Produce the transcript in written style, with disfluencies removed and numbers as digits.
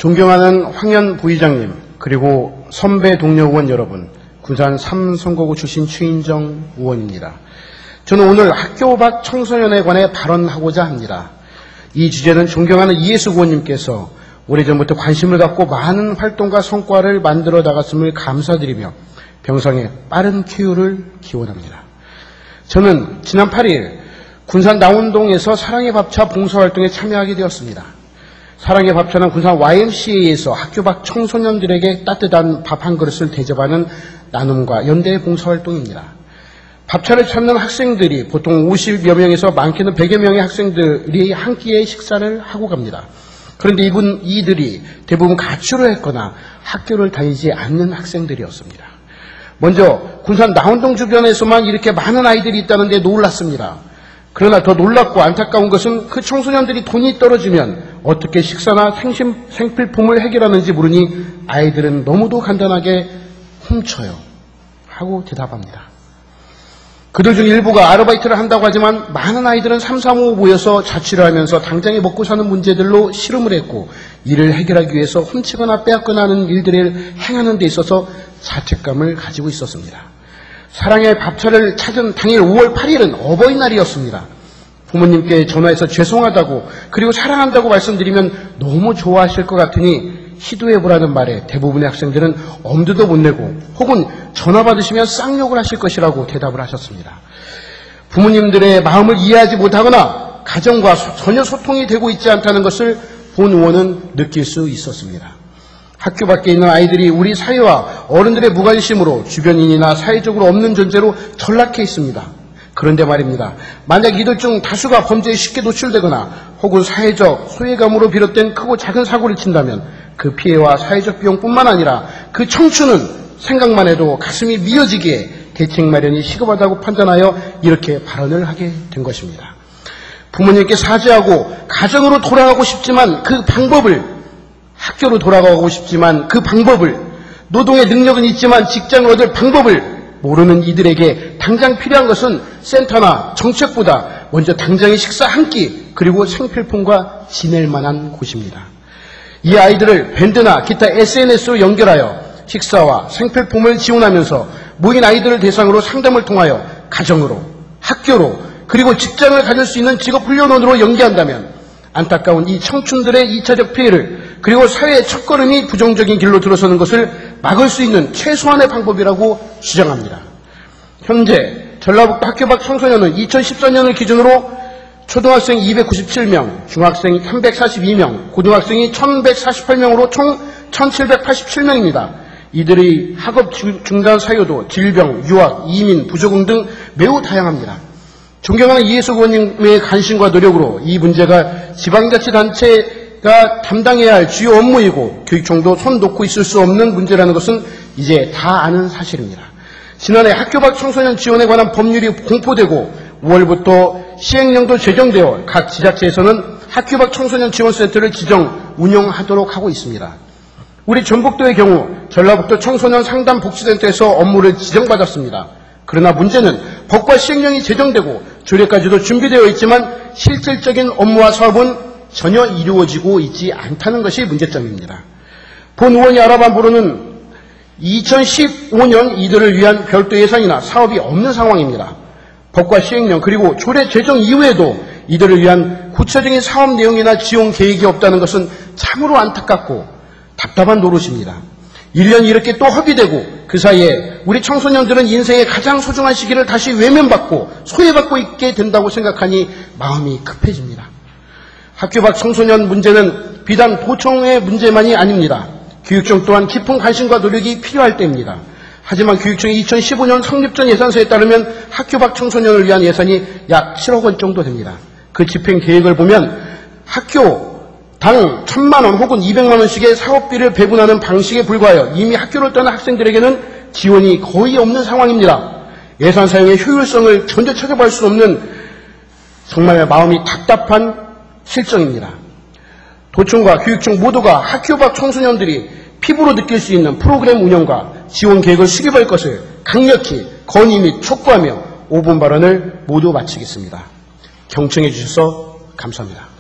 존경하는 황현 부의장님, 그리고 선배 동료 의원 여러분, 군산 3선거구 출신 최인정 의원입니다. 저는 오늘 학교 밖 청소년에 관해 발언하고자 합니다. 이 주제는 존경하는 이해숙 의원님께서 오래전부터 관심을 갖고 많은 활동과 성과를 만들어 나갔음을 감사드리며 병상의 빠른 쾌유를 기원합니다. 저는 지난 8일 군산 나운동에서 사랑의 밥차 봉사활동에 참여하게 되었습니다. 사랑의 밥차는 군산 YMCA에서 학교 밖 청소년들에게 따뜻한 밥 한 그릇을 대접하는 나눔과 연대 봉사활동입니다. 밥차를 찾는 학생들이 보통 50여 명에서 많게는 100여 명의 학생들이 한 끼의 식사를 하고 갑니다. 그런데 이들이 대부분 가출을 했거나 학교를 다니지 않는 학생들이었습니다. 먼저 군산 나운동 주변에서만 이렇게 많은 아이들이 있다는 데 놀랐습니다. 그러나 더 놀랍고 안타까운 것은 그 청소년들이 돈이 떨어지면 어떻게 식사나 생필품을 해결하는지 모르니 아이들은 너무도 간단하게 훔쳐요 하고 대답합니다. 그들 중 일부가 아르바이트를 한다고 하지만 많은 아이들은 3, 4, 5 모여서 자취를 하면서 당장에 먹고 사는 문제들로 씨름을 했고 이를 해결하기 위해서 훔치거나 빼앗거나 하는 일들을 행하는 데 있어서 자책감을 가지고 있었습니다. 사랑의 밥차를 찾은 당일 5월 8일은 어버이날이었습니다. 부모님께 전화해서 죄송하다고 그리고 사랑한다고 말씀드리면 너무 좋아하실 것 같으니 시도해보라는 말에 대부분의 학생들은 엄두도 못 내고 혹은 전화 받으시면 쌍욕을 하실 것이라고 대답을 하셨습니다. 부모님들의 마음을 이해하지 못하거나 가정과 전혀 소통이 되고 있지 않다는 것을 본 의원은 느낄 수 있었습니다. 학교 밖에 있는 아이들이 우리 사회와 어른들의 무관심으로 주변인이나 사회적으로 없는 존재로 전락해 있습니다. 그런데 말입니다. 만약 이들 중 다수가 범죄에 쉽게 노출되거나 혹은 사회적 소외감으로 비롯된 크고 작은 사고를 친다면 그 피해와 사회적 비용뿐만 아니라 그 청춘은 생각만 해도 가슴이 미어지기에 대책 마련이 시급하다고 판단하여 이렇게 발언을 하게 된 것입니다. 부모님께 사죄하고 가정으로 돌아가고 싶지만 그 방법을 학교로 돌아가고 싶지만 그 방법을 노동의 능력은 있지만 직장을 얻을 방법을 모르는 이들에게 당장 필요한 것은 센터나 정책보다 먼저 당장의 식사 한 끼 그리고 생필품과 지낼 만한 곳입니다. 이 아이들을 밴드나 기타 SNS로 연결하여 식사와 생필품을 지원하면서 모인 아이들을 대상으로 상담을 통하여 가정으로, 학교로, 그리고 직장을 가질 수 있는 직업훈련원으로 연계한다면 안타까운 이 청춘들의 2차적 피해를 그리고 사회의 첫걸음이 부정적인 길로 들어서는 것을 막을 수 있는 최소한의 방법이라고 주장합니다. 현재 전라북도 학교 밖 청소년은 2014년을 기준으로 초등학생 297명, 중학생 342명, 고등학생이 1148명으로 총 1787명입니다. 이들의 학업 중단 사유도 질병, 유학, 이민, 부적응 등 매우 다양합니다. 존경하는 이해숙 의원님의 관심과 노력으로 이 문제가 지방자치단체가 담당해야 할 주요 업무이고 교육청도 손 놓고 있을 수 없는 문제라는 것은 이제 다 아는 사실입니다. 지난해 학교 밖 청소년 지원에 관한 법률이 공포되고 5월부터 시행령도 제정되어 각 지자체에서는 학교 밖 청소년 지원센터를 지정, 운영하도록 하고 있습니다. 우리 전북도의 경우 전라북도 청소년 상담복지센터에서 업무를 지정받았습니다. 그러나 문제는 법과 시행령이 제정되고 조례까지도 준비되어 있지만 실질적인 업무와 사업은 전혀 이루어지고 있지 않다는 것이 문제점입니다. 본 의원이 알아본 바로는 2015년 이들을 위한 별도 예산이나 사업이 없는 상황입니다. 법과 시행령 그리고 조례 제정 이후에도 이들을 위한 구체적인 사업 내용이나 지원 계획이 없다는 것은 참으로 안타깝고 답답한 노릇입니다. 1년이 이렇게 또 허비되고 그 사이에 우리 청소년들은 인생의 가장 소중한 시기를 다시 외면받고 소외받고 있게 된다고 생각하니 마음이 급해집니다. 학교 밖 청소년 문제는 비단 도청의 문제만이 아닙니다. 교육청 또한 깊은 관심과 노력이 필요할 때입니다. 하지만 교육청이 2015년 성립 전 예산서에 따르면 학교 밖 청소년을 위한 예산이 약 7억 원 정도 됩니다. 그 집행 계획을 보면 학교 당 1,000만 원 혹은 200만 원씩의 사업비를 배분하는 방식에 불과하여 이미 학교를 떠난 학생들에게는 지원이 거의 없는 상황입니다. 예산 사용의 효율성을 전혀 찾아볼 수 없는 정말 마음이 답답한 실정입니다. 도청과 교육청 모두가 학교 밖 청소년들이 피부로 느낄 수 있는 프로그램 운영과 지원 계획을 수립할 것을 강력히 건의 및 촉구하며 5분 발언을 모두 마치겠습니다. 경청해 주셔서 감사합니다.